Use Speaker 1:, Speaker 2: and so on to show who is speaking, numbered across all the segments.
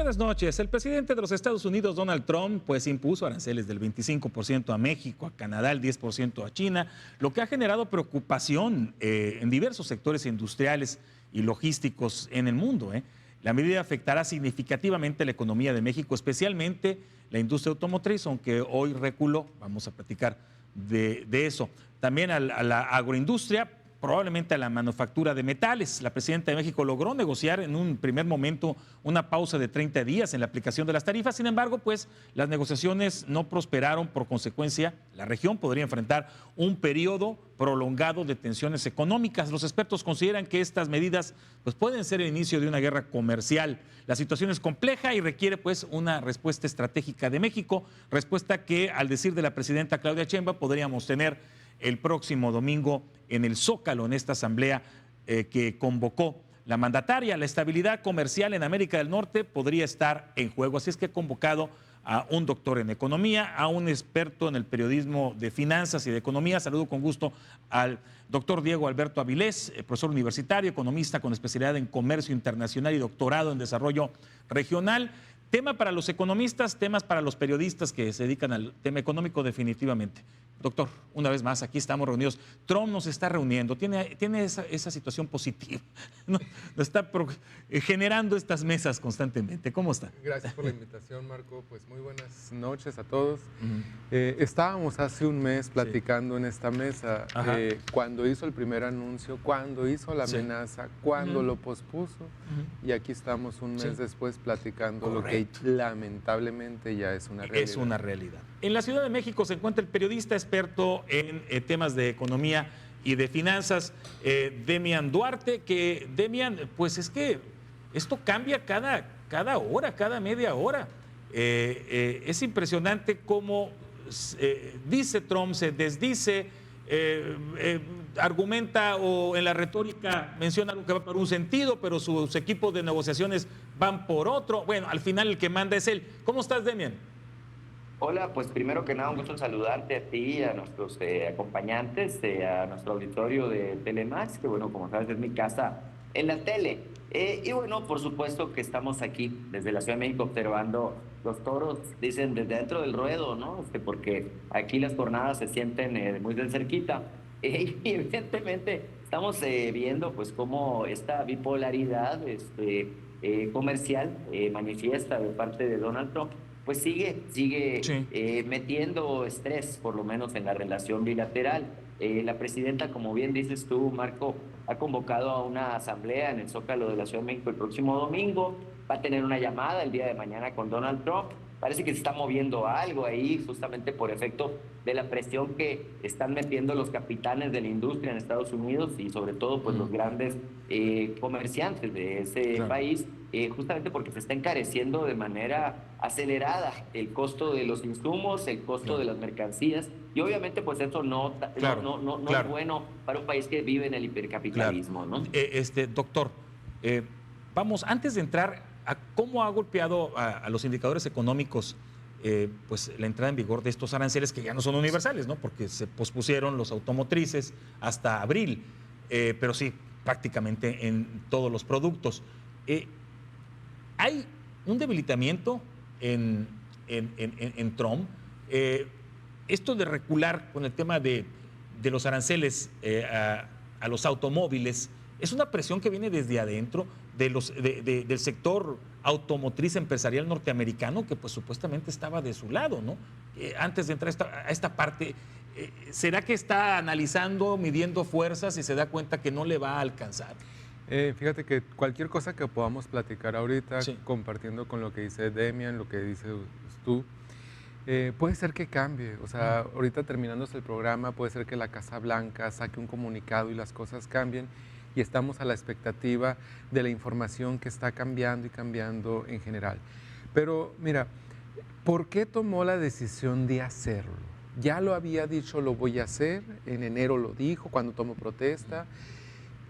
Speaker 1: Buenas noches. El presidente de los Estados Unidos, Donald Trump, pues impuso aranceles del 25% a México, a Canadá, el 10% a China, lo que ha generado preocupación en diversos sectores industriales y logísticos en el mundo. La medida afectará significativamente la economía de México, especialmente la industria automotriz, aunque hoy reculó. Vamos a platicar de eso. También a la agroindustria, probablemente a la manufactura de metales. La presidenta de México logró negociar en un primer momento una pausa de 30 días en la aplicación de las tarifas. Sin embargo, pues las negociaciones no prosperaron. Por consecuencia, la región podría enfrentar un periodo prolongado de tensiones económicas. Los expertos consideran que estas medidas pues, pueden ser el inicio de una guerra comercial. La situación es compleja y requiere pues una respuesta estratégica de México, respuesta que, al decir de la presidenta Claudia Sheinbaum, podríamos tener el próximo domingo en el Zócalo, en esta asamblea que convocó la mandataria. La estabilidad comercial en América del Norte podría estar en juego. Así es que he convocado a un doctor en economía, a un experto en el periodismo de finanzas y de economía. Saludo con gusto al doctor Diego Alberto Avilés, profesor universitario, economista con especialidad en comercio internacional y doctorado en desarrollo regional. Tema para los economistas, temas para los periodistas que se dedican al tema económico definitivamente. Doctor, una vez más, aquí estamos reunidos. Trump nos está reuniendo, tiene esa situación positiva, ¿no? Nos está generando estas mesas constantemente. ¿Cómo está?
Speaker 2: Gracias por la invitación, Marco. Pues muy buenas noches a todos. Estábamos hace un mes platicando en esta mesa, cuando hizo el primer anuncio, cuando hizo la amenaza, cuando lo pospuso, y aquí estamos un mes después platicando lo que lamentablemente ya es una realidad.
Speaker 1: Es una realidad. En la Ciudad de México se encuentra el periodista experto en temas de economía y de finanzas, Demian Duarte, que Demian, pues es que esto cambia cada hora, cada media hora. Es impresionante cómo dice Trump, se desdice, argumenta o en la retórica menciona algo que va por un sentido, pero sus equipos de negociaciones van por otro. Bueno, al final el que manda es él. ¿Cómo estás, Demian?
Speaker 3: Hola, pues primero que nada un gusto saludarte a ti, a nuestros acompañantes, a nuestro auditorio de Telemax, que bueno, como sabes es mi casa en la tele. Y bueno, por supuesto que estamos aquí desde la Ciudad de México observando los toros, dicen desde dentro del ruedo, ¿no? Porque aquí las jornadas se sienten muy de cerquita. Y evidentemente estamos viendo pues cómo esta bipolaridad comercial manifiesta de parte de Donald Trump pues sigue metiendo estrés, por lo menos en la relación bilateral. La presidenta, como bien dices tú, Marco, ha convocado a una asamblea en el Zócalo de la Ciudad de México el próximo domingo. Va a tener una llamada el día de mañana con Donald Trump. Parece que se está moviendo algo ahí, justamente por efecto de la presión que están metiendo los capitanes de la industria en Estados Unidos y sobre todo pues los grandes comerciantes de ese país, justamente porque se está encareciendo de manera acelerada el costo de los insumos, el costo de las mercancías, y obviamente pues eso no es bueno para un país que vive en el hipercapitalismo, ¿no?
Speaker 1: Doctor, vamos, antes de entrar a cómo ha golpeado a los indicadores económicos pues la entrada en vigor de estos aranceles que ya no son universales, ¿no? Porque se pospusieron los automotrices hasta abril, pero sí prácticamente en todos los productos. Hay un debilitamiento en Trump. Esto de recular con el tema de los aranceles a los automóviles es una presión que viene desde adentro del sector automotriz empresarial norteamericano, que pues supuestamente estaba de su lado, ¿no? Antes de entrar a esta parte, ¿será que está analizando, midiendo fuerzas y se da cuenta que no le va a alcanzar?
Speaker 2: Fíjate que cualquier cosa que podamos platicar ahorita, compartiendo con lo que dice Demian, lo que dices tú, puede ser que cambie. O sea, ahorita terminándose el programa, puede ser que la Casa Blanca saque un comunicado y las cosas cambien, y estamos a la expectativa de la información que está cambiando y cambiando en general. Pero mira, ¿por qué tomó la decisión de hacerlo? Ya lo había dicho, lo voy a hacer, en enero lo dijo, cuando tomó protesta.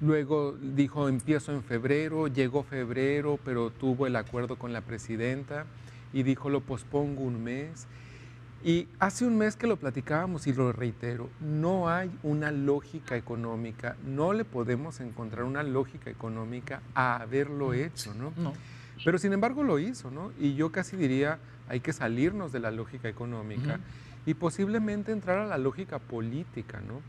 Speaker 2: Luego dijo, empiezo en febrero, llegó febrero, pero tuvo el acuerdo con la presidenta y dijo, lo pospongo un mes. Y hace un mes que lo platicábamos y lo reitero, no hay una lógica económica, no le podemos encontrar una lógica económica a haberlo hecho, ¿no? Pero sin embargo lo hizo, ¿no? Y yo casi diría, hay que salirnos de la lógica económica y posiblemente entrar a la lógica política, ¿no?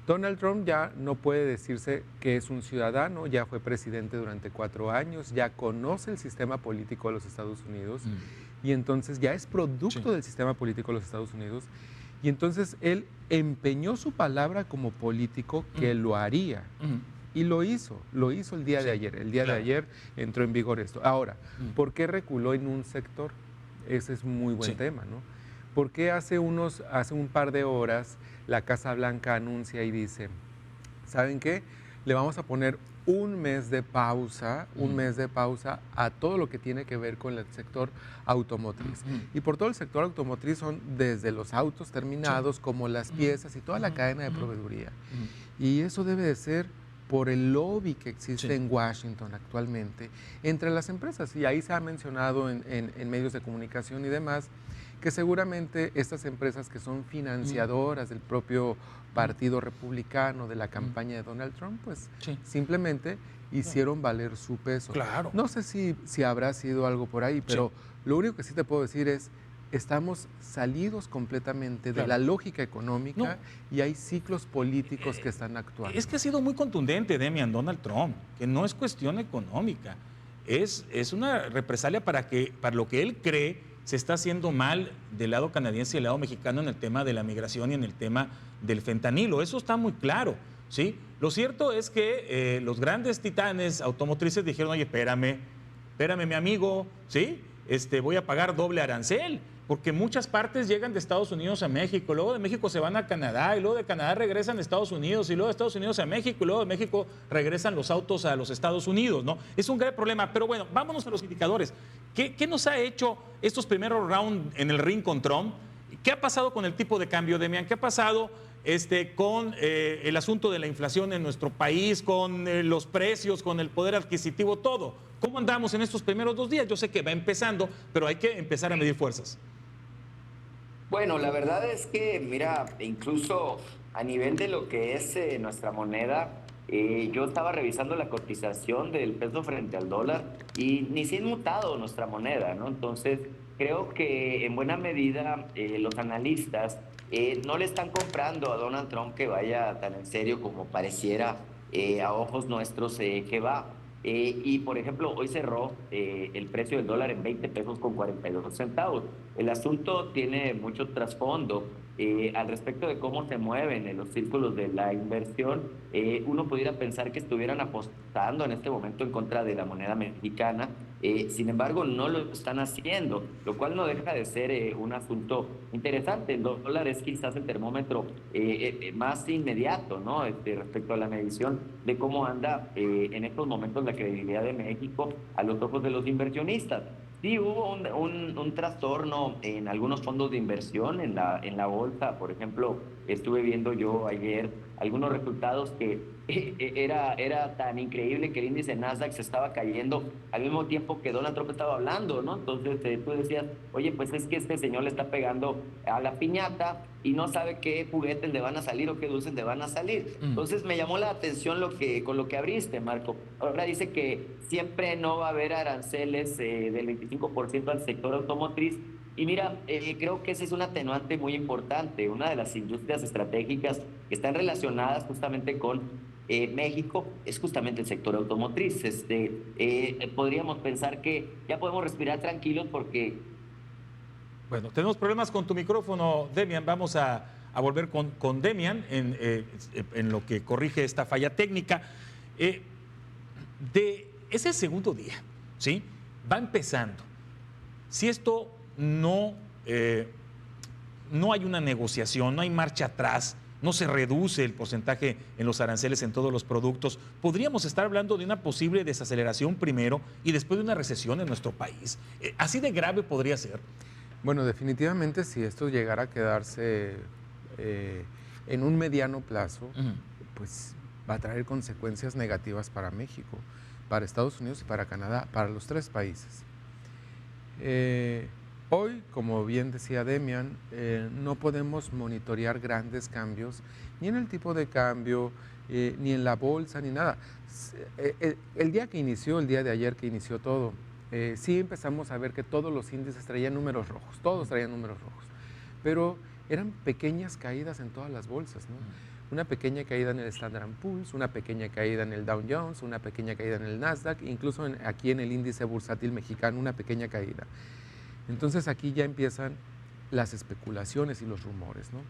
Speaker 2: Donald Trump ya no puede decirse que es un ciudadano, ya fue presidente durante 4 años, ya conoce el sistema político de los Estados Unidos y entonces ya es producto del sistema político de los Estados Unidos y entonces él empeñó su palabra como político que lo haría. Y lo hizo el día de ayer. El día de ayer entró en vigor esto. Ahora, ¿por qué reculó en un sector? Ese es muy buen tema, ¿no? ¿Por qué hace un par de horas la Casa Blanca anuncia y dice, ¿saben qué? Le vamos a poner un mes de pausa a todo lo que tiene que ver con el sector automotriz. Y por todo el sector automotriz son desde los autos terminados como las piezas y toda la cadena de proveeduría. Y eso debe de ser por el lobby que existe en Washington actualmente entre las empresas. Y ahí se ha mencionado en medios de comunicación y demás, que seguramente estas empresas que son financiadoras del propio Partido Republicano, de la campaña de Donald Trump, pues simplemente hicieron valer su peso.
Speaker 1: Claro.
Speaker 2: No sé si habrá sido algo por ahí, pero lo único que sí te puedo decir es, estamos salidos completamente de la lógica económica y hay ciclos políticos que están actuando.
Speaker 1: Es que ha sido muy contundente, Demian, Donald Trump, que no es cuestión económica, es una represalia para lo que él cree se está haciendo mal del lado canadiense y del lado mexicano en el tema de la migración y en el tema del fentanilo. Eso está muy claro, ¿sí? Lo cierto es que los grandes titanes automotrices dijeron, oye, espérame mi amigo, ¿sí? Voy a pagar doble arancel, porque muchas partes llegan de Estados Unidos a México, luego de México se van a Canadá, y luego de Canadá regresan a Estados Unidos, y luego de Estados Unidos a México, y luego de México regresan los autos a los Estados Unidos, ¿no? Es un gran problema, pero bueno, vámonos a los indicadores. ¿Qué nos ha hecho estos primeros rounds en el ring con Trump? ¿Qué ha pasado con el tipo de cambio, Demian? ¿Qué ha pasado con el asunto de la inflación en nuestro país, con los precios, con el poder adquisitivo, todo? ¿Cómo andamos en estos primeros 2 días? Yo sé que va empezando, pero hay que empezar a medir fuerzas.
Speaker 3: Bueno, la verdad es que, mira, incluso a nivel de lo que es nuestra moneda, yo estaba revisando la cotización del peso frente al dólar y ni se ha inmutado nuestra moneda, ¿no? Entonces, creo que en buena medida los analistas no le están comprando a Donald Trump que vaya tan en serio como pareciera a ojos nuestros que va. Y por ejemplo, hoy cerró el precio del dólar en 20 pesos con 42 centavos. El asunto tiene mucho trasfondo al respecto de cómo se mueven en los círculos de la inversión. Uno pudiera pensar que estuvieran apostando en este momento en contra de la moneda mexicana. Sin embargo, no lo están haciendo, lo cual no deja de ser un asunto interesante. El dólar es quizás el termómetro más inmediato, ¿no? Respecto a la medición de cómo anda en estos momentos la credibilidad de México a los ojos de los inversionistas. Sí, hubo un trastorno en algunos fondos de inversión en la bolsa. Por ejemplo, estuve viendo yo ayer algunos resultados que era tan increíble que el índice Nasdaq se estaba cayendo al mismo tiempo que Donald Trump estaba hablando, ¿no? Entonces tú decías, oye, pues es que este señor le está pegando a la piñata y no sabe qué juguetes le van a salir o qué dulces le van a salir. Entonces me llamó la atención con lo que abriste, Marco. Ahora dice que siempre no va a haber aranceles del 25% al sector automotriz. Y mira, creo que ese es un atenuante muy importante. Una de las industrias estratégicas que están relacionadas justamente con México es justamente el sector automotriz. Podríamos pensar que ya podemos respirar tranquilos porque...
Speaker 1: Bueno, tenemos problemas con tu micrófono, Demian. Vamos a volver con Demian en lo que corrige esta falla técnica. Es el segundo día, ¿sí? Va empezando. Si esto no hay una negociación, no hay marcha atrás, no se reduce el porcentaje en los aranceles en todos los productos, podríamos estar hablando de una posible desaceleración primero y después de una recesión en nuestro país. ¿Así de grave podría ser?
Speaker 2: Bueno, definitivamente si esto llegara a quedarse en un mediano plazo, pues va a traer consecuencias negativas para México, para Estados Unidos y para Canadá, para los 3 países. Hoy, como bien decía Demian, no podemos monitorear grandes cambios ni en el tipo de cambio, ni en la bolsa, ni nada. El día de ayer que inició todo, sí empezamos a ver que todos los índices traían números rojos, todos traían números rojos, pero eran pequeñas caídas en todas las bolsas, ¿no? Una pequeña caída en el Standard & Poor's, una pequeña caída en el Dow Jones, una pequeña caída en el Nasdaq, incluso aquí en el índice bursátil mexicano, una pequeña caída. Entonces aquí ya empiezan las especulaciones y los rumores, ¿no?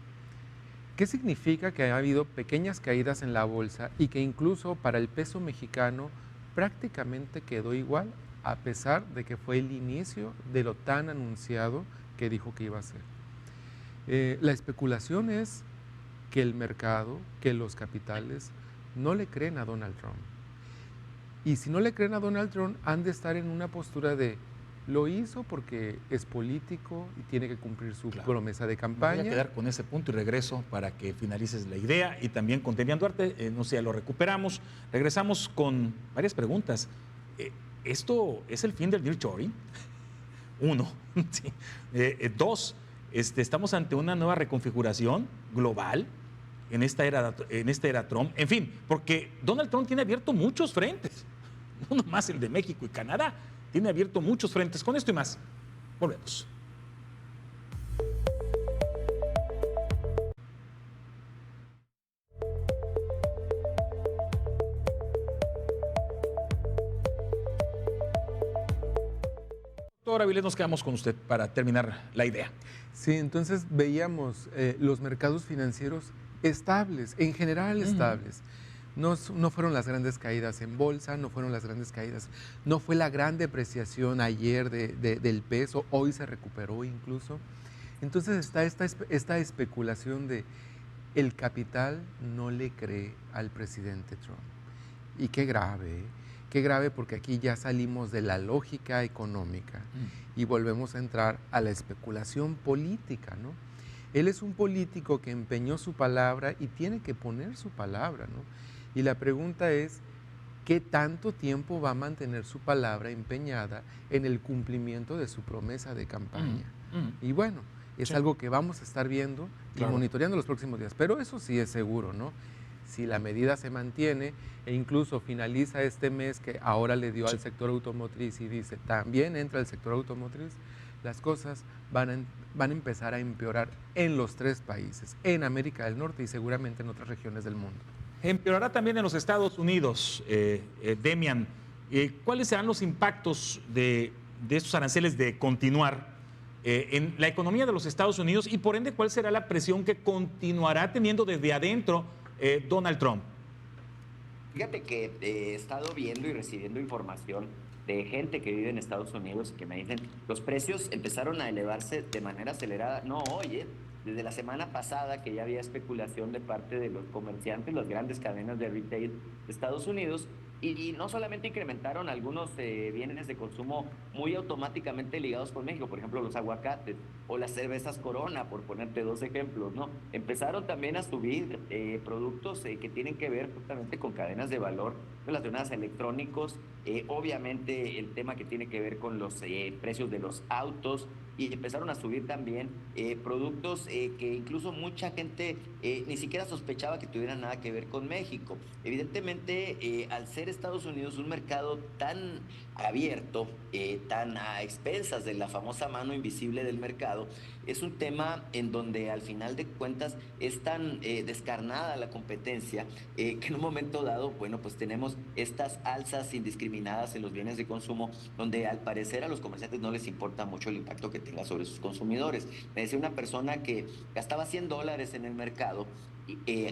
Speaker 2: ¿Qué significa que ha habido pequeñas caídas en la bolsa y que incluso para el peso mexicano prácticamente quedó igual, a pesar de que fue el inicio de lo tan anunciado que dijo que iba a ser? La especulación es que el mercado, que los capitales no le creen a Donald Trump. Y si no le creen a Donald Trump, han de estar en una postura de lo hizo porque es político y tiene que cumplir su promesa de campaña.
Speaker 1: Voy a quedar con ese punto y regreso para que finalices la idea. Y también con Demian Duarte, no sé, lo recuperamos. Regresamos con varias preguntas. ¿Esto es el fin del nearshoring? Uno. Sí. Dos, estamos ante una nueva reconfiguración global en esta era Trump. En fin, porque Donald Trump tiene abierto muchos frentes, no nomás el de México y Canadá, tiene abierto muchos frentes. Con esto y más, volvemos. Doctor Avilés, nos quedamos con usted para terminar la idea.
Speaker 2: Sí, entonces veíamos los mercados financieros estables, en general estables. No fueron las grandes caídas en bolsa, no fueron las grandes caídas, no fue la gran depreciación ayer del peso, hoy se recuperó incluso. Entonces está esta especulación de el capital no le cree al presidente Trump. Y qué grave porque aquí ya salimos de la lógica económica y volvemos a entrar a la especulación política, ¿no? Él es un político que empeñó su palabra y tiene que poner su palabra, ¿no? Y la pregunta es, ¿qué tanto tiempo va a mantener su palabra empeñada en el cumplimiento de su promesa de campaña? Y bueno, es algo que vamos a estar viendo y monitoreando los próximos días. Pero eso sí es seguro, ¿no? Si la medida se mantiene e incluso finaliza este mes que ahora le dio al sector automotriz y dice, también entra el sector automotriz, las cosas van a empezar a empeorar en los tres países, en América del Norte y seguramente en otras regiones del mundo.
Speaker 1: Empeorará también en los Estados Unidos, Demian. ¿Cuáles serán los impactos de estos aranceles de continuar en la economía de los Estados Unidos y por ende cuál será la presión que continuará teniendo desde adentro Donald Trump?
Speaker 3: Fíjate que he estado viendo y recibiendo información de gente que vive en Estados Unidos y que me dicen los precios empezaron a elevarse de manera acelerada. No, oye, desde la semana pasada que ya había especulación de parte de los comerciantes, las grandes cadenas de retail de Estados Unidos, y no solamente incrementaron algunos bienes de consumo muy automáticamente ligados con México, por ejemplo los aguacates o las cervezas Corona, por ponerte dos ejemplos, ¿no? Empezaron también a subir productos que tienen que ver justamente con cadenas de valor relacionadas a electrónicos, obviamente el tema que tiene que ver con los precios de los autos, y empezaron a subir también productos que incluso mucha gente ni siquiera sospechaba que tuvieran nada que ver con México. Evidentemente, al ser Estados Unidos un mercado tan abierto, tan a expensas de la famosa mano invisible del mercado, es un tema en donde al final de cuentas es tan descarnada la competencia que en un momento dado, bueno, pues tenemos estas alzas indiscriminadas en los bienes de consumo donde al parecer a los comerciantes no les importa mucho el impacto que tenga sobre sus consumidores. Me decía una persona que gastaba $100 en el mercado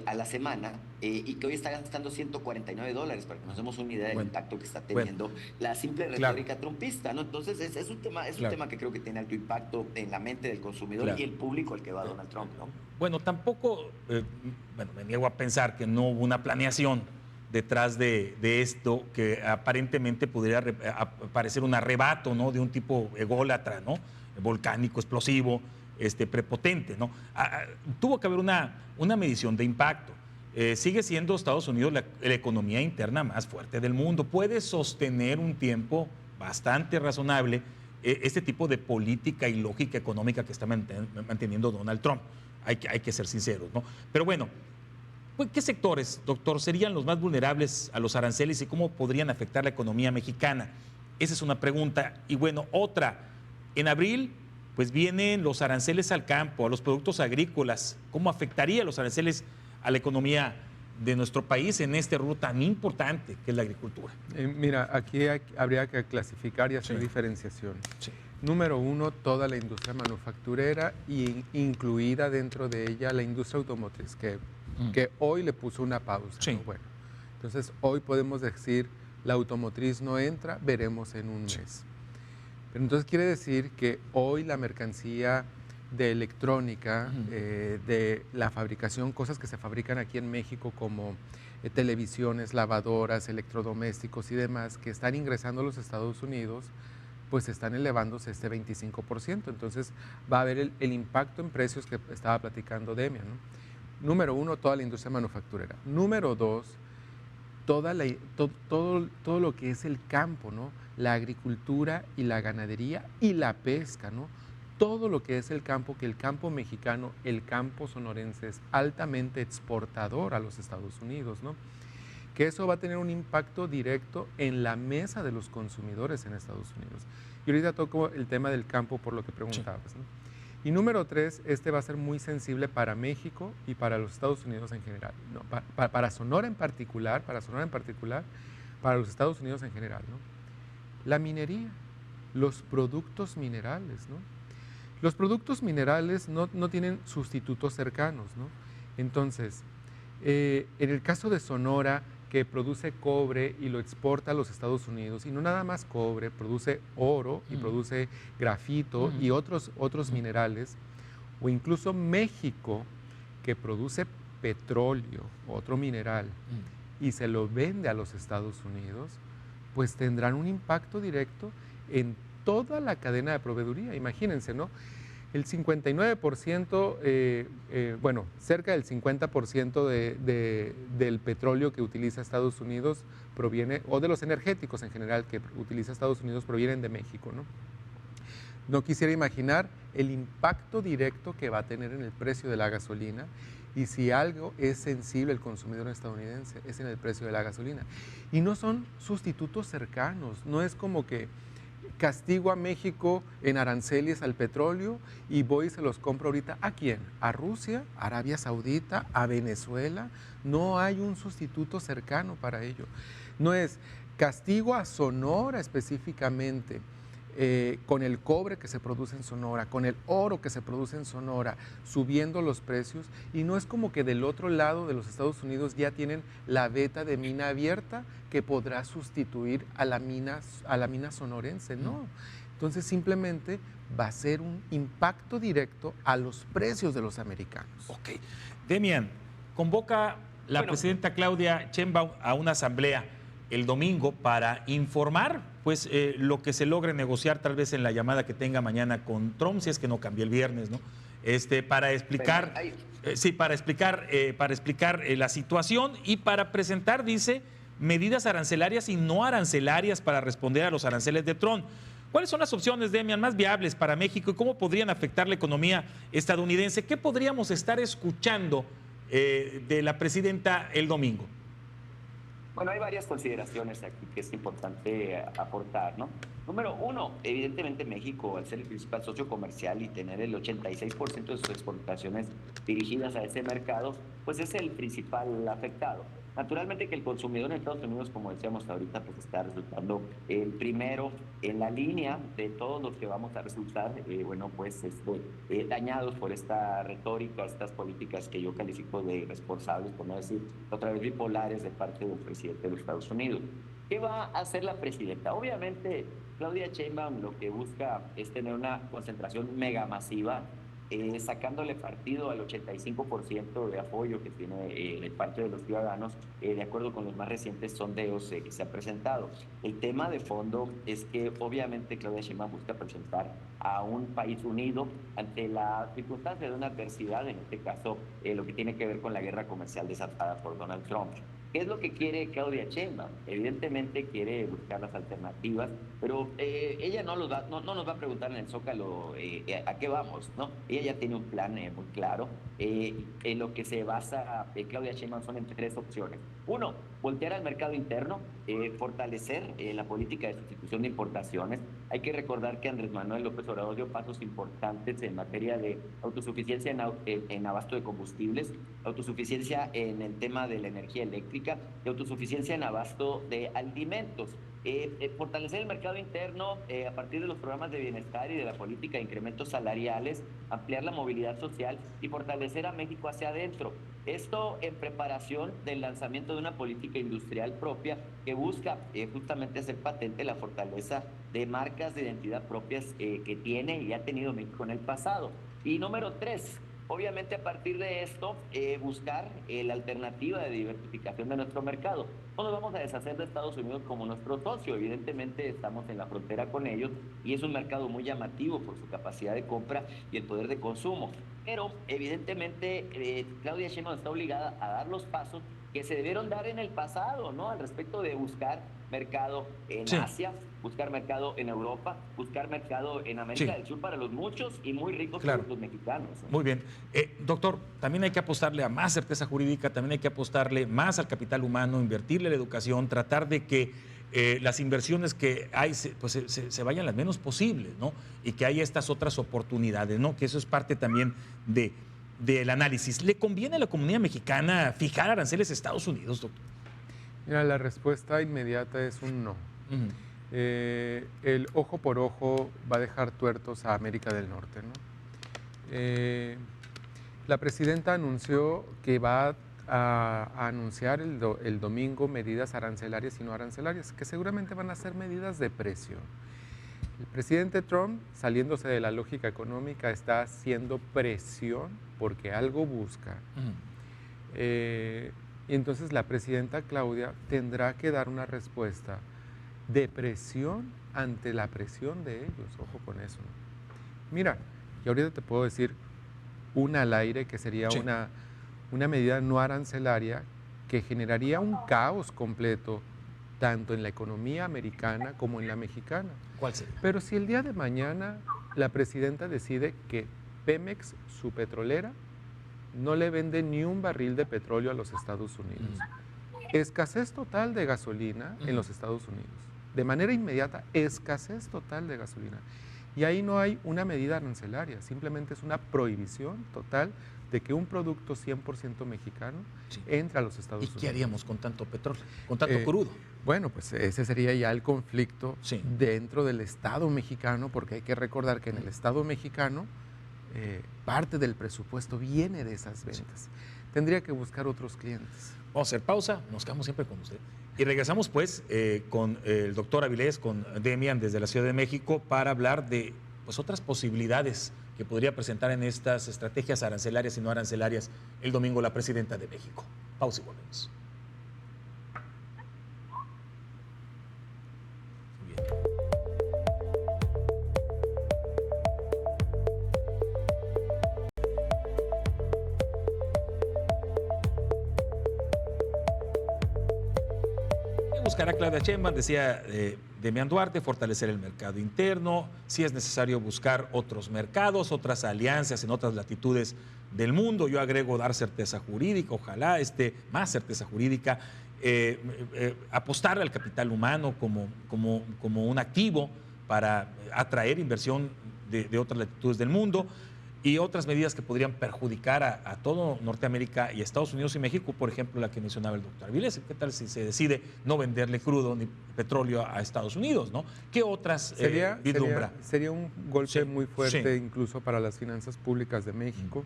Speaker 3: a la semana y que hoy está gastando $149 para que nos demos una idea del impacto que está teniendo la simple retórica trumpista, ¿no? Entonces es un tema que creo que tiene alto impacto en la mente del consumidor y el público al que va Donald Trump, ¿no?
Speaker 1: Bueno, tampoco, me niego a pensar que no hubo una planeación detrás de esto que aparentemente pudiera parecer un arrebato, ¿no? De un tipo ególatra, ¿no? Volcánico, explosivo, prepotente, ¿no? Tuvo que haber una medición de impacto. Sigue siendo Estados Unidos la economía interna más fuerte del mundo. Puede sostener un tiempo bastante razonable este tipo de política y lógica económica que está manteniendo Donald Trump. Hay que ser sinceros, ¿no? Pero bueno, ¿qué sectores, doctor, serían los más vulnerables a los aranceles y cómo podrían afectar la economía mexicana? Esa es una pregunta. Y bueno, otra, en abril pues vienen los aranceles al campo, a los productos agrícolas. ¿Cómo afectaría los aranceles a la economía de nuestro país en este rubro tan importante que es la agricultura?
Speaker 2: Mira, aquí habría que clasificar y hacer diferenciación.
Speaker 1: Sí.
Speaker 2: Número uno, toda la industria manufacturera y incluida dentro de ella la industria automotriz, que hoy le puso una pausa.
Speaker 1: Sí.
Speaker 2: ¿no? Bueno, entonces hoy podemos decir la automotriz no entra, veremos en un mes. Pero entonces quiere decir que hoy la mercancía de electrónica, de la fabricación, cosas que se fabrican aquí en México como televisiones, lavadoras, electrodomésticos y demás, que están ingresando a los Estados Unidos, pues están elevándose este 25%. Entonces va a haber el impacto en precios que estaba platicando Demian, ¿no? Número uno, toda la industria manufacturera. Número dos, todo lo que es el campo, ¿no? La agricultura y la ganadería y la pesca, ¿no? Todo lo que es el campo, que el campo mexicano, el campo sonorense es altamente exportador a los Estados Unidos, ¿no? Que eso va a tener un impacto directo en la mesa de los consumidores en Estados Unidos. Y ahorita toco el tema del campo por lo que preguntabas, ¿no? Y número tres, este va a ser muy sensible para México y para los Estados Unidos en general. No, para Sonora en particular, para los Estados Unidos en general, ¿no? La minería, los productos minerales, ¿no? Los productos minerales no tienen sustitutos cercanos, ¿no? Entonces, en el caso de Sonora, que produce cobre y lo exporta a los Estados Unidos, y no nada más cobre, produce oro y produce grafito y otros minerales, o incluso México, que produce petróleo, otro mineral, y se lo vende a los Estados Unidos, pues tendrán un impacto directo en toda la cadena de proveeduría. Imagínense, ¿no? El 59%, bueno, cerca del 50% del petróleo que utiliza Estados Unidos proviene, o de los energéticos en general que utiliza Estados Unidos, provienen de México, ¿no? No quisiera imaginar el impacto directo que va a tener en el precio de la gasolina, y si algo es sensible el consumidor estadounidense es en el precio de la gasolina. Y no son sustitutos cercanos, no es como que castigo a México en aranceles al petróleo y voy y se los compro ahorita. ¿A quién? ¿A Rusia? ¿A Arabia Saudita? ¿A Venezuela? No hay un sustituto cercano para ello. No es castigo a Sonora específicamente, con el cobre que se produce en Sonora, con el oro que se produce en Sonora, subiendo los precios, y no es como que del otro lado de los Estados Unidos ya tienen la veta de mina abierta que podrá sustituir a la mina sonorense, no. Entonces simplemente va a ser un impacto directo a los precios de los americanos.
Speaker 1: Ok. Demian, convoca la presidenta Claudia Sheinbaum a una asamblea el domingo para informar pues lo que se logre negociar tal vez en la llamada que tenga mañana con Trump, si es que no cambia el viernes, ¿no? Para explicar, para explicar la situación y para presentar, dice, medidas arancelarias y no arancelarias para responder a los aranceles de Trump. ¿Cuáles son las opciones, Demian, más viables para México y cómo podrían afectar la economía estadounidense? ¿Qué podríamos estar escuchando de la presidenta el domingo?
Speaker 3: Bueno, hay varias consideraciones aquí que es importante aportar, ¿no? Número uno, evidentemente México, al ser el principal socio comercial y tener el 86% de sus exportaciones dirigidas a ese mercado, pues es el principal afectado. Naturalmente que el consumidor en Estados Unidos, como decíamos ahorita, pues está resultando el primero en la línea de todos los que vamos a resultar, dañados por esta retórica, estas políticas que yo califico de irresponsables, por no decir otra vez bipolares de parte del presidente de los Estados Unidos. ¿Qué va a hacer la presidenta? Obviamente, Claudia Sheinbaum lo que busca es tener una concentración mega masiva, sacándole partido al 85% de apoyo que tiene de parte de los ciudadanos, de acuerdo con los más recientes sondeos que se han presentado. El tema de fondo es que obviamente Claudia Sheinbaum busca presentar a un país unido ante la circunstancia de una adversidad, en este caso lo que tiene que ver con la guerra comercial desatada por Donald Trump. ¿Qué es lo que quiere Claudia Sheinbaum? Evidentemente quiere buscar las alternativas, pero ella no nos va a preguntar en el Zócalo a qué vamos, ¿no? Ella ya tiene un plan muy claro. En lo que se basa Claudia Sheinbaum son en tres opciones. Uno, voltear al mercado interno, fortalecer la política de sustitución de importaciones. Hay que recordar que Andrés Manuel López Obrador dio pasos importantes en materia de autosuficiencia en abasto de combustibles, autosuficiencia en el tema de la energía eléctrica y autosuficiencia en abasto de alimentos. Fortalecer el mercado interno a partir de los programas de bienestar y de la política de incrementos salariales, ampliar la movilidad social y fortalecer a México hacia adentro. Esto en preparación del lanzamiento de una política industrial propia que busca justamente hacer patente la fortaleza de marcas de identidad propias que tiene y ha tenido México en el pasado. Y número tres, obviamente a partir de esto buscar la alternativa de diversificación de nuestro mercado. No nos vamos a deshacer de Estados Unidos como nuestro socio, evidentemente estamos en la frontera con ellos y es un mercado muy llamativo por su capacidad de compra y el poder de consumo. Pero evidentemente Claudia Sheinbaum está obligada a dar los pasos que se debieron dar en el pasado, ¿no? Al respecto de buscar mercado en Asia, buscar mercado en Europa, buscar mercado en América del Sur para los muchos y muy ricos productos mexicanos, ¿no?
Speaker 1: Muy bien. Doctor, también hay que apostarle a más certeza jurídica, también hay que apostarle más al capital humano, invertirle en la educación, tratar de que las inversiones que hay se vayan las menos posibles, ¿no? Y que haya estas otras oportunidades, ¿no? Que eso es parte también del análisis. ¿Le conviene a la comunidad mexicana fijar aranceles a Estados Unidos, doctor?
Speaker 2: Mira, la respuesta inmediata es un no. El ojo por ojo va a dejar tuertos a América del Norte, ¿no? La presidenta anunció que va a anunciar el domingo medidas arancelarias y no arancelarias, que seguramente van a ser medidas de precio. El presidente Trump, saliéndose de la lógica económica, está haciendo presión porque algo busca. Y entonces la presidenta Claudia tendrá que dar una respuesta de presión ante la presión de ellos. Ojo con eso, ¿no? Mira, y ahorita te puedo decir una al aire que sería una medida no arancelaria que generaría un caos completo tanto en la economía americana como en la mexicana.
Speaker 1: ¿Cuál sería?
Speaker 2: Pero si el día de mañana la presidenta decide que Pemex, su petrolera, no le vende ni un barril de petróleo a los Estados Unidos. Escasez total de gasolina en los Estados Unidos. De manera inmediata, escasez total de gasolina. Y ahí no hay una medida arancelaria, simplemente es una prohibición total de que un producto 100% mexicano entre a los Estados Unidos.
Speaker 1: ¿Y qué haríamos con tanto petróleo, con tanto crudo?
Speaker 2: Bueno, pues ese sería ya el conflicto dentro del Estado mexicano, porque hay que recordar que en el Estado mexicano parte del presupuesto viene de esas ventas. Tendría que buscar otros clientes.
Speaker 1: Vamos a hacer pausa, nos quedamos siempre con usted. Y regresamos pues con el doctor Avilés, con Demian desde la Ciudad de México para hablar de pues, otras posibilidades que podría presentar en estas estrategias arancelarias y no arancelarias el domingo la presidenta de México. Pausa y volvemos. Buscar a Claudia Sheinbaum, decía Demian Duarte, fortalecer el mercado interno, si es necesario buscar otros mercados, otras alianzas en otras latitudes del mundo. Yo agrego dar certeza jurídica, ojalá más certeza jurídica, apostarle al capital humano como un activo para atraer inversión de otras latitudes del mundo. Y otras medidas que podrían perjudicar a todo Norteamérica y Estados Unidos y México, por ejemplo, la que mencionaba el doctor Avilés. ¿Qué tal si se decide no venderle crudo ni petróleo a Estados Unidos, ¿no? ¿Qué otras vislumbra?
Speaker 2: Sería un golpe muy fuerte incluso para las finanzas públicas de México.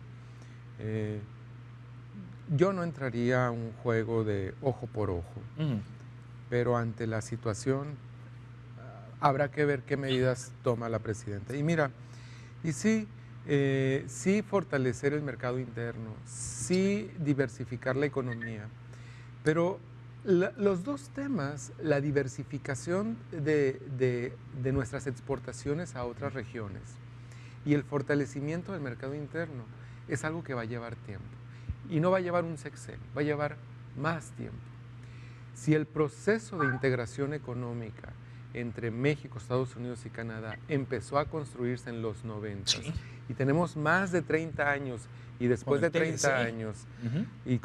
Speaker 2: Yo no entraría a un juego de ojo por ojo, pero ante la situación habrá que ver qué medidas toma la presidenta. Y mira, sí fortalecer el mercado interno, sí diversificar la economía, pero los dos temas, la diversificación de nuestras exportaciones a otras regiones y el fortalecimiento del mercado interno, es algo que va a llevar tiempo. Y no va a llevar un sexenio, va a llevar más tiempo. Si el proceso de integración económica entre México, Estados Unidos y Canadá empezó a construirse en los 90
Speaker 1: Sí.
Speaker 2: y tenemos más de 30 años y después de 30 años y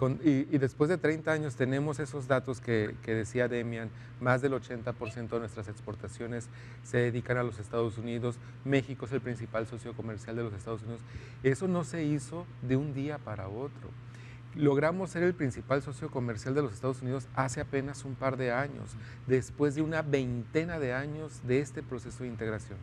Speaker 2: después de 30 años tenemos esos datos que decía Demian, más del 80% de nuestras exportaciones se dedican a los Estados Unidos, México es el principal socio comercial de los Estados Unidos. Eso no se hizo de un día para otro. Logramos ser el principal socio comercial de los Estados Unidos hace apenas un par de años, después de una veintena de años de este proceso de integración.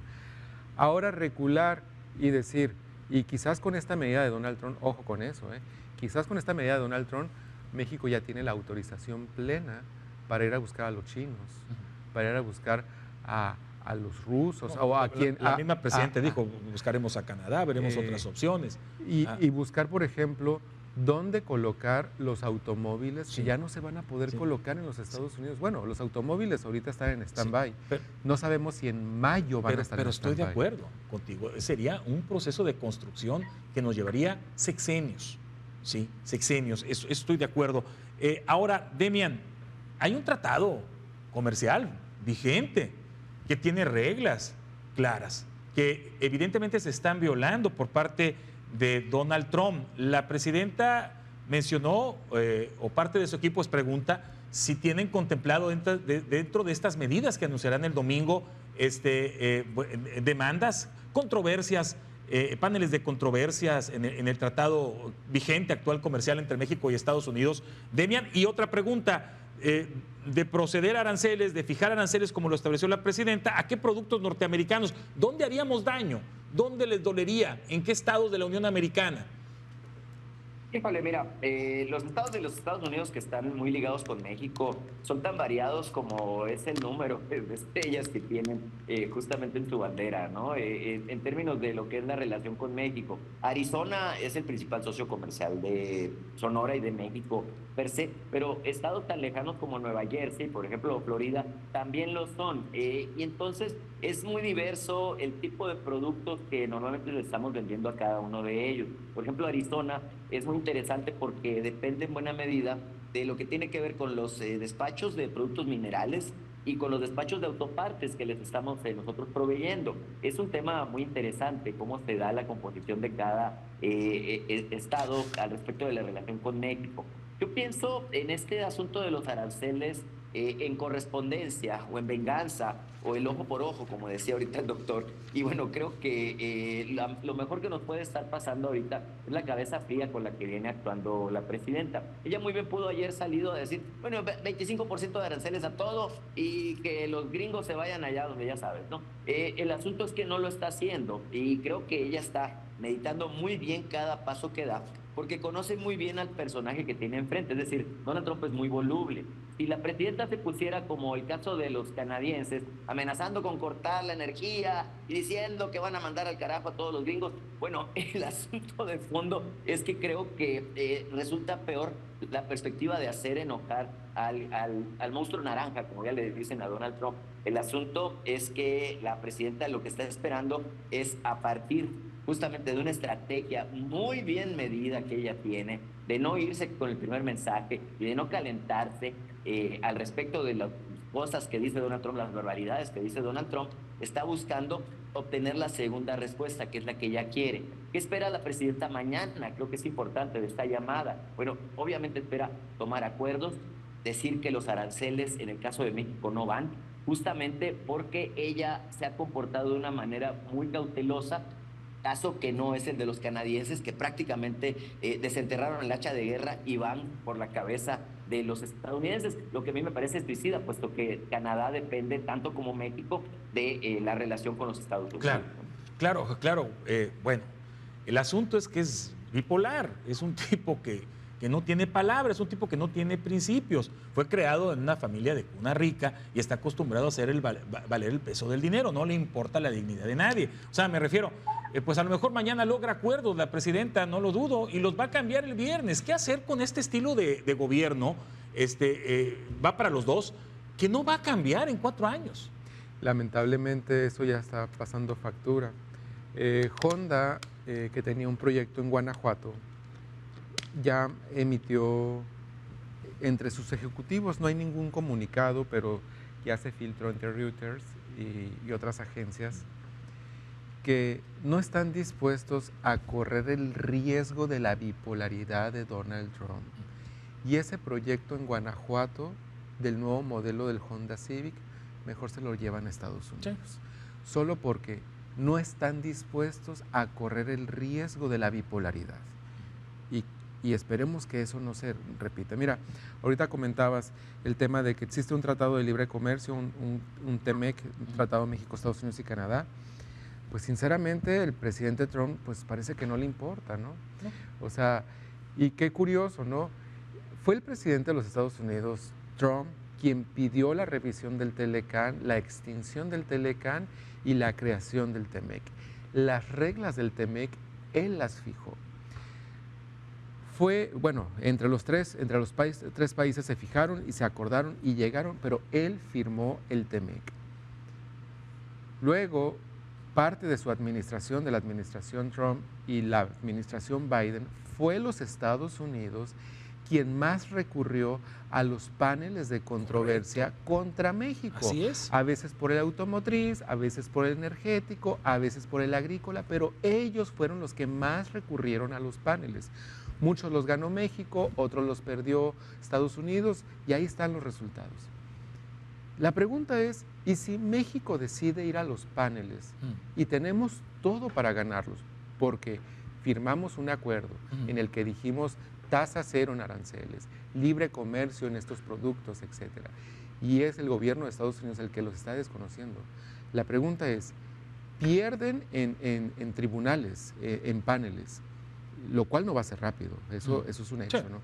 Speaker 2: Ahora recular y decir, y quizás con esta medida de Donald Trump, ojo con eso, quizás con esta medida de Donald Trump, México ya tiene la autorización plena para ir a buscar a los chinos, para ir a buscar a los rusos, o a quien...
Speaker 1: La misma presidenta dijo, buscaremos a Canadá, veremos otras opciones.
Speaker 2: Y buscar, por ejemplo, dónde colocar los automóviles que ya no se van a poder colocar en los Estados Unidos. Bueno, los automóviles ahorita están en stand-by. No sabemos si en mayo van a estar en stand-by.
Speaker 1: Pero estoy de acuerdo contigo. Sería un proceso de construcción que nos llevaría sexenios. Sí, sexenios. Estoy de acuerdo. Ahora, Demian, hay un tratado comercial vigente que tiene reglas claras, que evidentemente se están violando por parte de Donald Trump. La presidenta mencionó, o parte de su equipo pues pregunta, si tienen contemplado dentro de estas medidas que anunciarán el domingo, demandas, controversias, paneles de controversias en el tratado vigente actual comercial entre México y Estados Unidos. Demian, y otra pregunta, de proceder a aranceles, de fijar aranceles como lo estableció la presidenta, ¿a qué productos norteamericanos? ¿Dónde haríamos daño? ¿Dónde les dolería? ¿En qué estados de la Unión Americana?
Speaker 3: Híjole, mira, los estados de los Estados Unidos que están muy ligados con México son tan variados como es el número de estrellas que tienen justamente en su bandera, ¿no? En términos de lo que es la relación con México. Arizona es el principal socio comercial de Sonora y de México per se, pero estados tan lejanos como Nueva Jersey, por ejemplo, Florida, también lo son. Y entonces es muy diverso el tipo de productos que normalmente le estamos vendiendo a cada uno de ellos. Por ejemplo, Arizona es muy interesante porque depende en buena medida de lo que tiene que ver con los despachos de productos minerales y con los despachos de autopartes que les estamos nosotros proveyendo. Es un tema muy interesante cómo se da la composición de cada estado al respecto de la relación con México. Yo pienso en este asunto de los aranceles en correspondencia o en venganza o el ojo por ojo, como decía ahorita el doctor. Y bueno, creo que lo mejor que nos puede estar pasando ahorita es la cabeza fría con la que viene actuando la presidenta. Ella muy bien pudo ayer salido a decir, bueno, 25% de aranceles a todo y que los gringos se vayan allá donde ya sabes, ¿no? El asunto es que no lo está haciendo y creo que ella está meditando muy bien cada paso que da, porque conoce muy bien al personaje que tiene enfrente, es decir, Donald Trump es muy voluble. Si la presidenta se pusiera como el caso de los canadienses, amenazando con cortar la energía y diciendo que van a mandar al carajo a todos los gringos, bueno, el asunto de fondo es que creo que resulta peor la perspectiva de hacer enojar al monstruo naranja, como ya le dicen a Donald Trump. El asunto es que la presidenta lo que está esperando es a partir justamente de una estrategia muy bien medida que ella tiene, de no irse con el primer mensaje y de no calentarse al respecto de las cosas que dice Donald Trump, las barbaridades que dice Donald Trump, está buscando obtener la segunda respuesta, que es la que ella quiere. ¿Qué espera la presidenta mañana? Creo que es importante de esta llamada. Bueno, obviamente espera tomar acuerdos, decir que los aranceles en el caso de México no van, justamente porque ella se ha comportado de una manera muy cautelosa, caso que no es el de los canadienses, que prácticamente desenterraron el hacha de guerra y van por la cabeza de los estadounidenses, lo que a mí me parece suicida, puesto que Canadá depende, tanto como México, de la relación con los Estados Unidos.
Speaker 1: Claro. Bueno, el asunto es que es bipolar, es un tipo que no tiene palabras, es un tipo que no tiene principios. Fue creado en una familia de cuna rica y está acostumbrado a hacer valer el peso del dinero, no le importa la dignidad de nadie. O sea, me refiero, pues a lo mejor mañana logra acuerdos la presidenta, no lo dudo, y los va a cambiar el viernes. ¿Qué hacer con este estilo de gobierno? Va para los dos, que no va a cambiar en 4 años.
Speaker 2: Lamentablemente eso ya está pasando factura. Honda, que tenía un proyecto en Guanajuato, ya emitió entre sus ejecutivos no hay ningún comunicado, pero ya se filtró entre Reuters y otras agencias que no están dispuestos a correr el riesgo de la bipolaridad de Donald Trump. Y ese proyecto en Guanajuato del nuevo modelo del Honda Civic, mejor se lo llevan a Estados Unidos. Sí. Solo porque no están dispuestos a correr el riesgo de la bipolaridad. Y esperemos que eso no se repita. Mira, ahorita comentabas el tema de que existe un tratado de libre comercio, un TEMEC, un tratado México, Estados Unidos y Canadá. Pues sinceramente el presidente Trump pues parece que no le importa, ¿no? O sea, y qué curioso, ¿no? Fue el presidente de los Estados Unidos, Trump, quien pidió la revisión del TELECAN, la extinción del TELECAN y la creación del TEMEC. Las reglas del TEMEC, él las fijó. Fue, bueno, entre los tres países se fijaron y se acordaron y llegaron, pero él firmó el TEMEC. Luego, parte de su administración, de la administración Trump y la administración Biden, fue los Estados Unidos quien más recurrió a los paneles de controversia contra México.
Speaker 1: Así es.
Speaker 2: A veces por el automotriz, a veces por el energético, a veces por el agrícola, pero ellos fueron los que más recurrieron a los paneles. Muchos los ganó México, otros los perdió Estados Unidos y ahí están los resultados. La pregunta es, ¿y si México decide ir a los paneles y tenemos todo para ganarlos? Porque firmamos un acuerdo en el que dijimos tasa cero en aranceles, libre comercio en estos productos, etcétera. Y es el gobierno de Estados Unidos el que los está desconociendo. La pregunta es, pierden en tribunales, en paneles, lo cual no va a ser rápido, eso es un hecho, ¿no?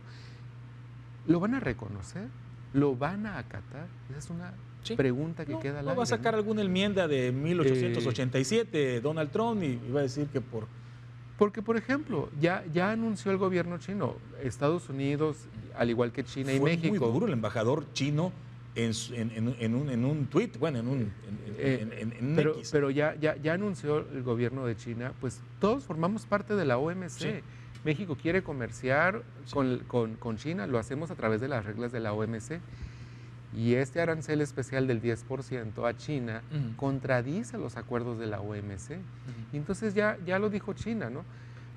Speaker 2: ¿Lo van a reconocer? ¿Lo van a acatar? Esa es una pregunta que queda al aire.
Speaker 1: ¿No va a sacar alguna enmienda de 1887 Donald Trump y va a decir que por...
Speaker 2: Porque, por ejemplo, ya anunció el gobierno chino, Estados Unidos, al igual que China y México.
Speaker 1: Fue muy duro el embajador chino en un tuit, bueno, X.
Speaker 2: Pero ya anunció el gobierno de China, pues todos formamos parte de la OMC. Sí. México quiere comerciar con China, lo hacemos a través de las reglas de la OMC. Y este arancel especial del 10% a China contradice los acuerdos de la OMC. Y entonces ya lo dijo China, ¿no?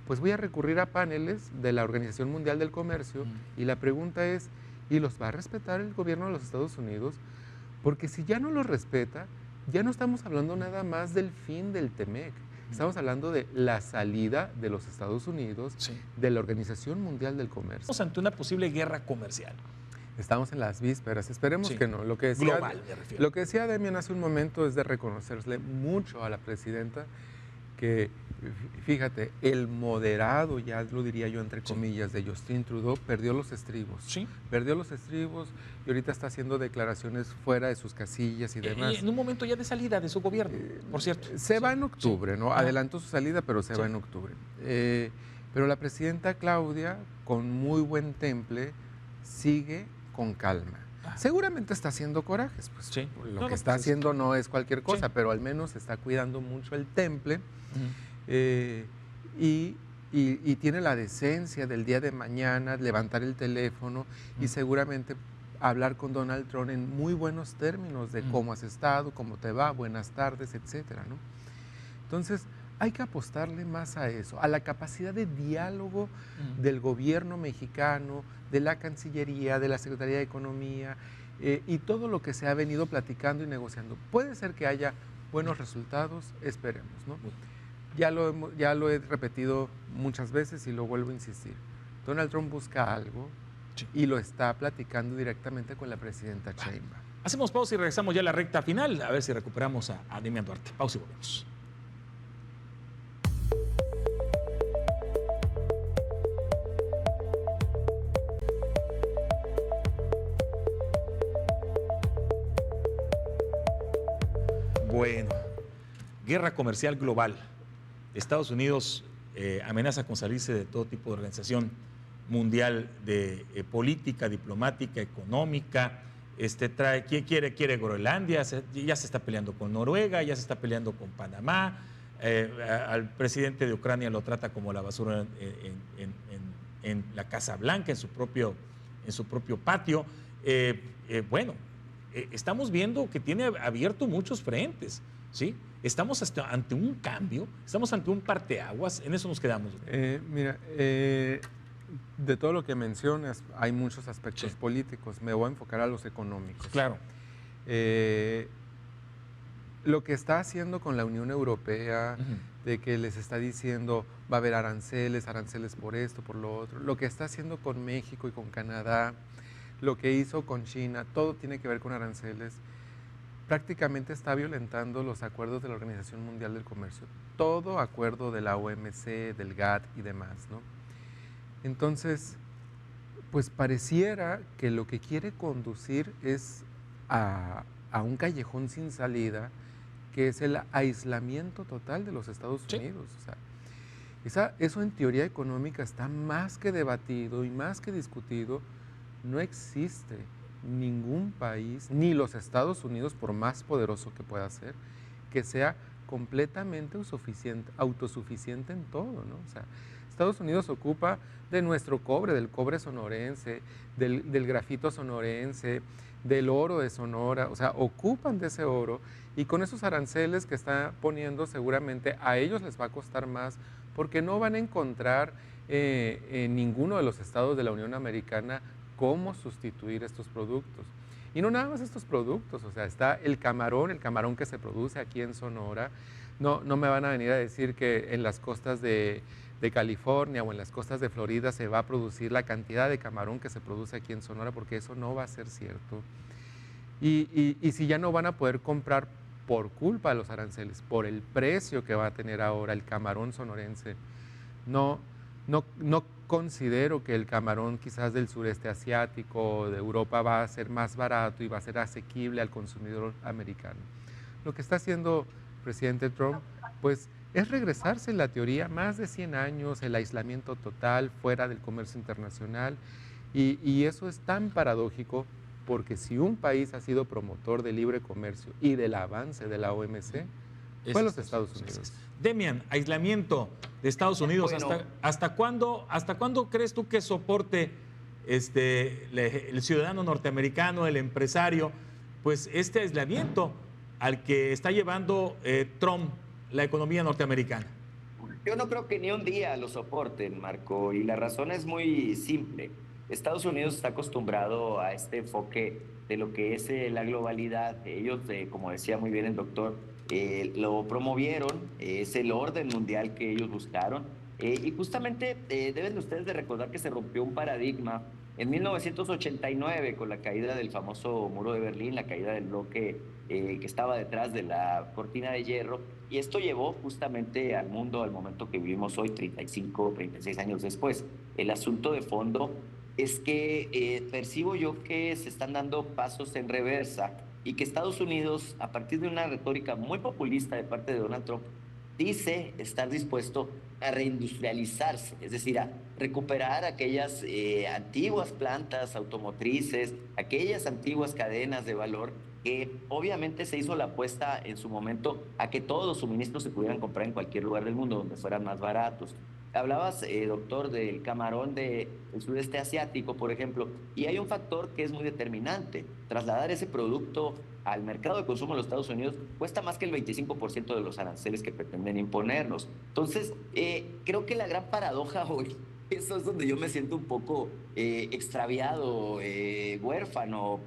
Speaker 2: Pues voy a recurrir a paneles de la Organización Mundial del Comercio y la pregunta es, ¿y los va a respetar el gobierno de los Estados Unidos? Porque si ya no los respeta, ya no estamos hablando nada más del fin del TEMEC. Estamos hablando de la salida de los Estados Unidos de la Organización Mundial del Comercio.
Speaker 1: Estamos ante una posible guerra comercial.
Speaker 2: Estamos en las vísperas, esperemos que no. Lo que decía Demian hace un momento es de reconocerle mucho a la presidenta que, fíjate, el moderado, ya lo diría yo entre comillas, de Justin Trudeau, perdió los estribos.
Speaker 1: Sí.
Speaker 2: Perdió los estribos y ahorita está haciendo declaraciones fuera de sus casillas y demás.
Speaker 1: Y en un momento ya de salida de su gobierno, por cierto.
Speaker 2: Se va en octubre, ¿no? Adelantó su salida, pero se va en octubre. Pero la presidenta Claudia, con muy buen temple, sigue con calma. Seguramente está haciendo corajes, pues lo que está haciendo no es cualquier cosa, pero al menos está cuidando mucho el temple y tiene la decencia del día de mañana levantar el teléfono y seguramente hablar con Donald Trump en muy buenos términos de cómo has estado, cómo te va, buenas tardes, etcétera, ¿no? Entonces, hay que apostarle más a eso, a la capacidad de diálogo del gobierno mexicano, de la Cancillería, de la Secretaría de Economía y todo lo que se ha venido platicando y negociando. Puede ser que haya buenos resultados, esperemos, ¿no? Ya lo he repetido muchas veces y lo vuelvo a insistir. Donald Trump busca algo y lo está platicando directamente con la presidenta Sheinbaum.
Speaker 1: Hacemos pausa y regresamos ya a la recta final, a ver si recuperamos a Demian Duarte. Pausa y volvemos. Bueno, guerra comercial global. Estados Unidos amenaza con salirse de todo tipo de organización mundial de política, diplomática, económica. Quiere Groenlandia, ya se está peleando con Noruega, ya se está peleando con Panamá. Al presidente de Ucrania lo trata como la basura en la Casa Blanca, en en su propio patio. Bueno, estamos viendo que tiene abierto muchos frentes, ¿sí? Estamos ante un cambio, estamos ante un parteaguas, en eso nos quedamos.
Speaker 2: Mira, de todo lo que mencionas, hay muchos aspectos políticos. Me voy a enfocar a los económicos.
Speaker 1: Claro.
Speaker 2: Lo que está haciendo con la Unión Europea, de que les está diciendo va a haber aranceles por esto, por lo otro, lo que está haciendo con México y con Canadá, lo que hizo con China, todo tiene que ver con aranceles, prácticamente está violentando los acuerdos de la Organización Mundial del Comercio, todo acuerdo de la OMC, del GATT y demás, ¿no? Entonces, pues pareciera que lo que quiere conducir es a un callejón sin salida, que es el aislamiento total de los Estados Unidos. O sea, eso en teoría económica está más que debatido y más que discutido. No existe ningún país, ni los Estados Unidos, por más poderoso que pueda ser, que sea completamente autosuficiente en todo, ¿no? O sea, Estados Unidos ocupa de nuestro cobre, del cobre sonorense, del grafito sonorense, del oro de Sonora, o sea, ocupan de ese oro, y con esos aranceles que está poniendo seguramente a ellos les va a costar más, porque no van a encontrar en ninguno de los estados de la Unión Americana cómo sustituir estos productos. Y no nada más estos productos, o sea, está el camarón que se produce aquí en Sonora. No me van a venir a decir que en las costas de California o en las costas de Florida se va a producir la cantidad de camarón que se produce aquí en Sonora, porque eso no va a ser cierto. Y si ya no van a poder comprar por culpa de los aranceles, por el precio que va a tener ahora el camarón sonorense, no considero que el camarón quizás del sureste asiático o de Europa va a ser más barato y va a ser asequible al consumidor americano. Lo que está haciendo el presidente Trump, pues, es regresarse en la teoría más de 100 años, el aislamiento total fuera del comercio internacional, y eso es tan paradójico, porque si un país ha sido promotor del libre comercio y del avance de la OMC, fue los Estados Unidos.
Speaker 1: Demian, aislamiento de Estados Unidos,
Speaker 3: Bueno,
Speaker 1: ¿hasta cuándo crees tú que soporte el ciudadano norteamericano, el empresario, pues este aislamiento al que está llevando Trump la economía norteamericana?
Speaker 3: yo no creo que ni un día lo soporten, Marco, y la razón es muy simple. Estados Unidos está acostumbrado a este enfoque de lo que es la globalidad. Ellos, como decía muy bien el doctor, lo promovieron, es el orden mundial que ellos buscaron, y justamente deben ustedes de recordar que se rompió un paradigma en 1989 con la caída del famoso muro de Berlín, la caída del bloque que estaba detrás de la cortina de hierro, y esto llevó justamente al mundo al momento que vivimos hoy, 35, 36 años después. El asunto de fondo es que percibo yo que se están dando pasos en reversa y que Estados Unidos, a partir de una retórica muy populista de parte de Donald Trump, dice estar dispuesto a reindustrializarse, es decir, a recuperar aquellas antiguas plantas automotrices, aquellas antiguas cadenas de valor que obviamente se hizo la apuesta en su momento a que todos los suministros se pudieran comprar en cualquier lugar del mundo donde fueran más baratos. Hablabas, doctor, del camarón del sudeste asiático, por ejemplo, y hay un factor que es muy determinante. Trasladar ese producto al mercado de consumo de los Estados Unidos cuesta más que el 25% de los aranceles que pretenden imponernos. Entonces, creo que la gran paradoja hoy, eso es donde yo me siento un poco extraviado, huérfano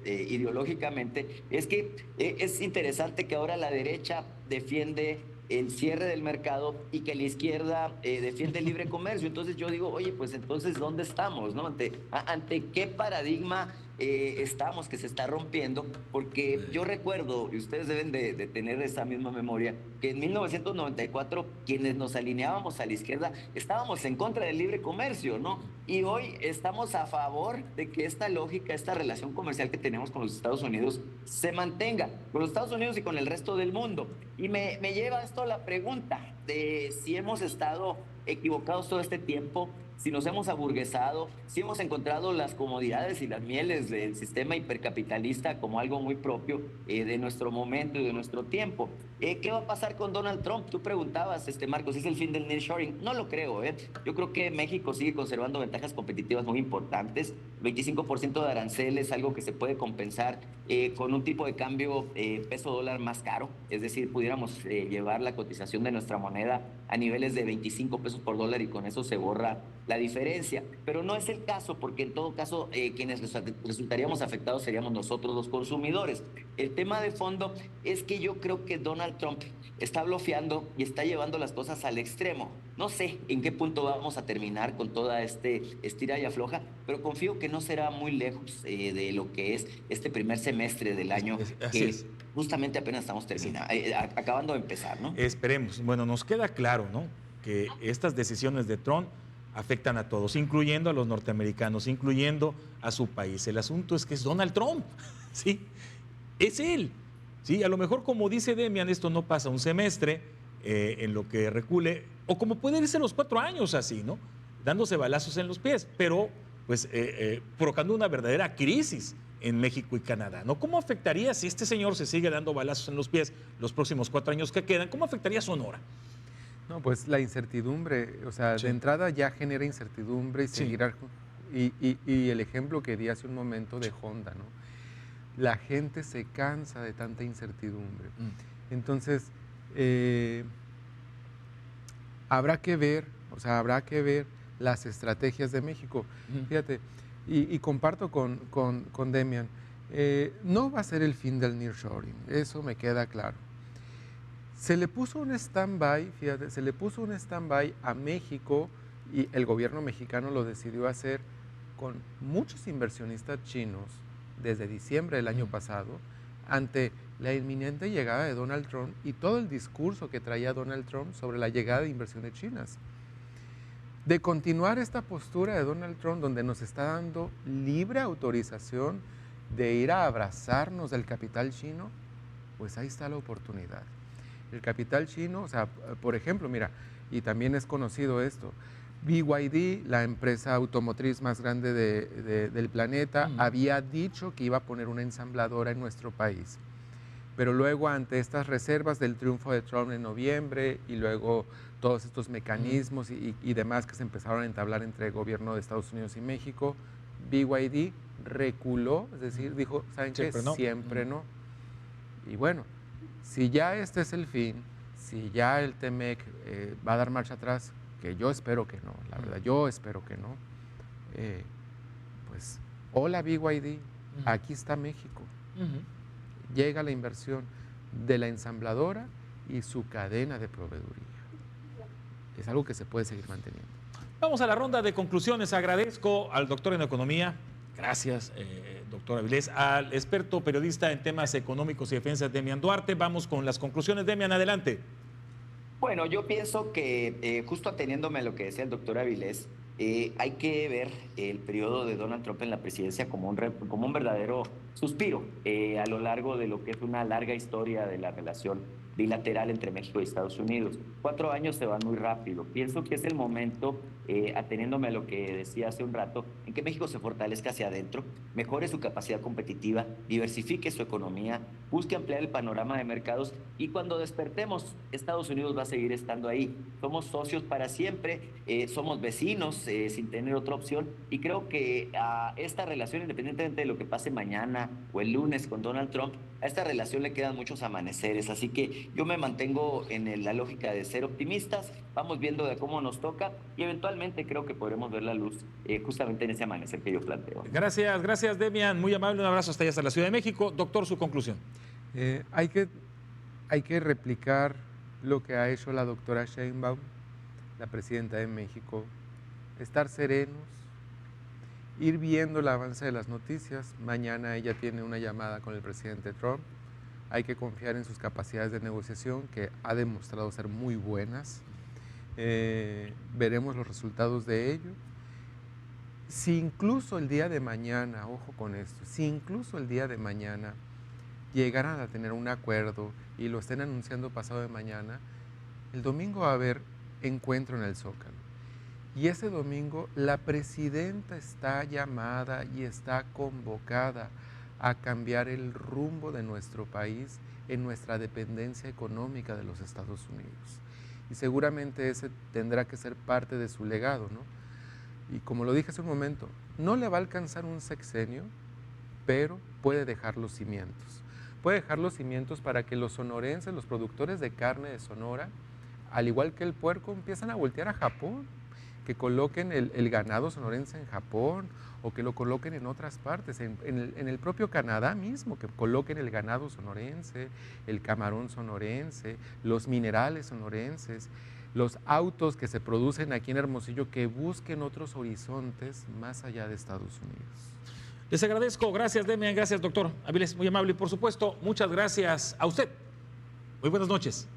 Speaker 3: ideológicamente, es que es interesante que ahora la derecha defiende el cierre del mercado y que la izquierda defiende el libre comercio. Entonces yo digo, oye, pues entonces, ¿dónde estamos? ¿No? ¿Ante qué paradigma estamos que se está rompiendo? Porque yo recuerdo, y ustedes deben de tener esa misma memoria, que en 1994 quienes nos alineábamos a la izquierda estábamos en contra del libre comercio, ¿no? Y hoy estamos a favor de que esta lógica, esta relación comercial que tenemos con los Estados Unidos se mantenga, con los Estados Unidos y con el resto del mundo. Y me lleva esto a la pregunta de si hemos estado equivocados todo este tiempo, si nos hemos aburguesado, si hemos encontrado las comodidades y las mieles del sistema hipercapitalista como algo muy propio de nuestro momento y de nuestro tiempo. ¿Qué va a pasar con Donald Trump? Tú preguntabas, Marcos, ¿es el fin del nearshoring? No lo creo, ¿eh? Yo creo que México sigue conservando ventajas competitivas muy importantes. 25% de arancel es algo que se puede compensar con un tipo de cambio peso dólar más caro. Es decir, pudiéramos llevar la cotización de nuestra moneda a niveles de 25 pesos por dólar y con eso se borra la diferencia. Pero no es el caso, porque en todo caso quienes resultaríamos afectados seríamos nosotros los consumidores. El tema de fondo es que yo creo que Donald Trump está bloqueando y está llevando las cosas al extremo. No sé en qué punto vamos a terminar con toda estira y afloja, pero confío que no será muy lejos de lo que es este primer semestre del año,
Speaker 1: Así es.
Speaker 3: Justamente apenas estamos terminando, acabando de empezar, ¿no?
Speaker 1: Esperemos. Bueno, nos queda claro, ¿no?, que estas decisiones de Trump afectan a todos, incluyendo a los norteamericanos, incluyendo a su país. El asunto es que es Donald Trump, ¿sí? Es él. Sí, a lo mejor, como dice Demian, esto no pasa un semestre en lo que recule, o como puede irse los 4 años así, ¿no? Dándose balazos en los pies, pero pues provocando una verdadera crisis en México y Canadá, ¿no? ¿Cómo afectaría si este señor se sigue dando balazos en los pies los próximos 4 años que quedan? ¿Cómo afectaría a Sonora?
Speaker 2: No, pues la incertidumbre, o sea,
Speaker 1: Sí.
Speaker 2: de entrada ya genera incertidumbre y
Speaker 1: Sí.
Speaker 2: seguirá. Y el ejemplo que di hace un momento de Honda, ¿no? La gente se cansa de tanta incertidumbre. Entonces, habrá que ver, o sea, habrá que ver las estrategias de México. Fíjate, y comparto con Demian, no va a ser el fin del nearshoring, eso me queda claro. Se le puso un stand-by, fíjate, se le puso un stand-by a México y el gobierno mexicano lo decidió hacer con muchos inversionistas chinos desde diciembre del año pasado, ante la inminente llegada de Donald Trump y todo el discurso que traía Donald Trump sobre la llegada de inversiones chinas. De continuar esta postura de Donald Trump, donde nos está dando libre autorización de ir a abrazarnos del capital chino, pues ahí está la oportunidad. El capital chino, o sea, por ejemplo, mira, y también es conocido esto, BYD, la empresa automotriz más grande del planeta, había dicho que iba a poner una ensambladora en nuestro país. Pero luego, ante estas reservas del triunfo de Trump en noviembre y luego todos estos mecanismos y demás que se empezaron a entablar entre el gobierno de Estados Unidos y México, BYD reculó, es decir, dijo, ¿saben qué? Siempre no. Y bueno, si ya este es el fin, si ya el TEMEC va a dar marcha atrás, que yo espero que no, la verdad, yo espero que no, pues, hola BYD, aquí está México. Llega la inversión de la ensambladora y su cadena de proveeduría. Es algo que se puede seguir manteniendo.
Speaker 1: Vamos a la ronda de conclusiones. Agradezco al doctor en economía, gracias, doctor Avilés, al experto periodista en temas económicos y defensa, Demian Duarte. Vamos con las conclusiones. Demian, adelante.
Speaker 3: Bueno, yo pienso que justo ateniéndome a lo que decía el doctor Avilés, hay que ver el periodo de Donald Trump en la presidencia como un verdadero suspiro a lo largo de lo que es una larga historia de la relación bilateral entre México y Estados Unidos. 4 años se van muy rápido. Pienso que es el momento, ateniéndome a lo que decía hace un rato, en que México se fortalezca hacia adentro, mejore su capacidad competitiva, diversifique su economía, busque ampliar el panorama de mercados y cuando despertemos, Estados Unidos va a seguir estando ahí. Somos socios para siempre, somos vecinos sin tener otra opción y creo que a esta relación, independientemente de lo que pase mañana o el lunes con Donald Trump, a esta relación le quedan muchos amaneceres, así que yo me mantengo en la lógica de ser optimistas, vamos viendo de cómo nos toca y eventualmente creo que podremos ver la luz justamente en ese amanecer que yo planteo.
Speaker 1: Gracias Demian, muy amable, un abrazo hasta allá, hasta la Ciudad de México. Doctor, su conclusión.
Speaker 2: Hay que replicar lo que ha hecho la doctora Sheinbaum, la presidenta de México, estar serenos, ir viendo el avance de las noticias. Mañana ella tiene una llamada con el presidente Trump. Hay que confiar en sus capacidades de negociación, que ha demostrado ser muy buenas. Veremos los resultados de ello. Si incluso el día de mañana, ojo con esto, si incluso el día de mañana llegaran a tener un acuerdo y lo estén anunciando pasado de mañana, el domingo va a haber encuentro en el Zócalo. Y ese domingo la presidenta está llamada y está convocada a cambiar el rumbo de nuestro país en nuestra dependencia económica de los Estados Unidos. Y seguramente ese tendrá que ser parte de su legado, ¿no? Y como lo dije hace un momento, no le va a alcanzar un sexenio, pero puede dejar los cimientos. Puede dejar los cimientos para que los sonorenses, los productores de carne de Sonora, al igual que el puerco, empiezan a voltear a Japón, que coloquen el ganado sonorense en Japón o que lo coloquen en otras partes, en el propio Canadá mismo, que coloquen el ganado sonorense, el camarón sonorense, los minerales sonorenses, los autos que se producen aquí en Hermosillo, que busquen otros horizontes más allá de Estados Unidos.
Speaker 1: Les agradezco, gracias Demian, gracias doctor Avilés, muy amable y por supuesto, muchas gracias a usted. Muy buenas noches.